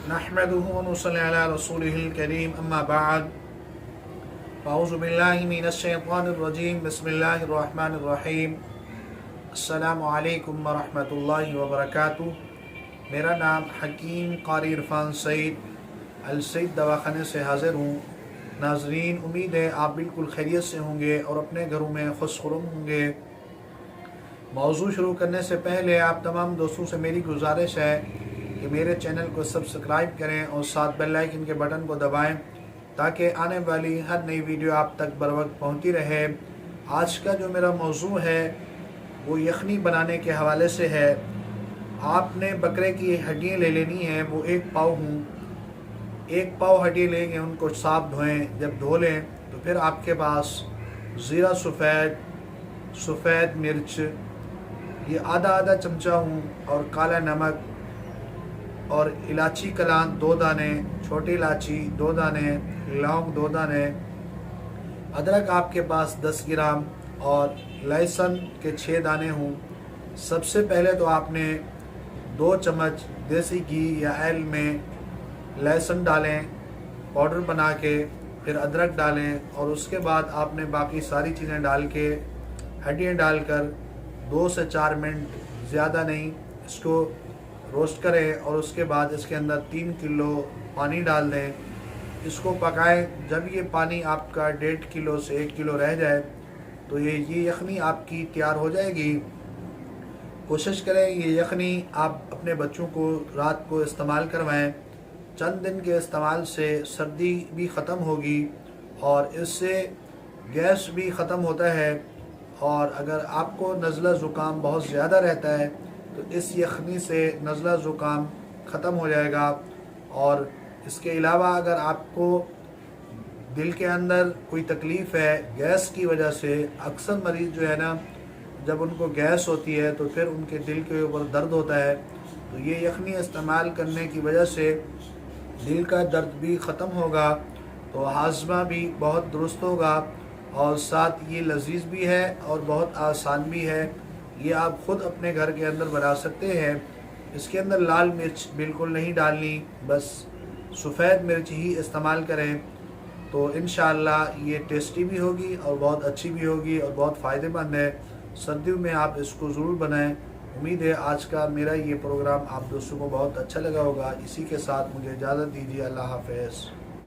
नहमदुहु व नुसल्ली अला रसूलिहिल करीम अम्मा बाद अऊज़ु बिल्लाहि मिनश शैतानिर रजीम बिस्मिल्लाहिर रहमानिर रहीम अस्सलामु अलैकुम व रहमतुल्लाहि व बरकातुहू। मेरा नाम हकीम क़ारी इरफान सईद अल सईद दवाखाने से हाज़िर हूँ। नाज़रीन, उम्मीद है आप बिल्कुल खैरियत से होंगे और अपने घरों में खुशखुर्म होंगे। मौजू शुरू करने से पहले आप तमाम दोस्तों से मेरी गुजारिश है कि मेरे चैनल को सब्सक्राइब करें और साथ बेल आइकन के बटन को दबाएं ताकि आने वाली हर नई वीडियो आप तक बर वक्त पहुँचती रहे। आज का जो मेरा मौजू है वो यखनी बनाने के हवाले से है। आपने बकरे की हड्डियाँ ले लेनी है, वो एक पाव हड्डी लेंगे, उनको साफ धोएं। जब धो लें तो फिर आपके पास ज़ीरा सफ़ेद मिर्च ये आधा चमचा हूँ और काला नमक और इलायची कलान 2 दाने, छोटी इलायची 2 दाने, लौंग 2 दाने, अदरक आपके पास 10 ग्राम और लहसुन के 6 दाने हूँ। सबसे पहले तो आपने 2 चम्मच देसी घी या ऑयल में लहसुन डालें पाउडर बना के, फिर अदरक डालें और उसके बाद आपने बाकी सारी चीज़ें डाल के हड्डियाँ डालकर 2 से 4 मिनट, ज़्यादा नहीं, इसको रोस्ट करें और उसके बाद इसके अंदर 3 किलो पानी डाल दें। इसको पकाएं। जब ये पानी आपका 1.5 किलो से 1 किलो रह जाए तो ये यखनी आपकी तैयार हो जाएगी। कोशिश करें ये यखनी आप अपने बच्चों को रात को इस्तेमाल करवाएं। चंद दिन के इस्तेमाल से सर्दी भी ख़त्म होगी और इससे गैस भी ख़त्म होता है। और अगर आपको नज़लह ज़ुकाम बहुत ज़्यादा रहता है तो इस यखनी से नज़लह ज़ुकाम ख़त्म हो जाएगा। और इसके अलावा अगर आपको दिल के अंदर कोई तकलीफ़ है गैस की वजह से, अक्सर मरीज़ जो है ना, जब उनको गैस होती है तो फिर उनके दिल के ऊपर दर्द होता है, तो ये यखनी इस्तेमाल करने की वजह से दिल का दर्द भी ख़त्म होगा, तो हाज़मा भी बहुत दुरुस्त होगा और साथ ये लजीज भी है और बहुत आसान भी है। ये आप ख़ुद अपने घर के अंदर बना सकते हैं। इसके अंदर लाल मिर्च बिल्कुल नहीं डालनी, बस सफ़ेद मिर्च ही इस्तेमाल करें, तो इंशाअल्लाह ये टेस्टी भी होगी और बहुत अच्छी भी होगी और बहुत फ़ायदेमंद है। सर्दियों में आप इसको ज़रूर बनाएं। उम्मीद है आज का मेरा ये प्रोग्राम आप दोस्तों को बहुत अच्छा लगा होगा। इसी के साथ मुझे इजाज़त दीजिए। अल्लाह हाफ़िज़।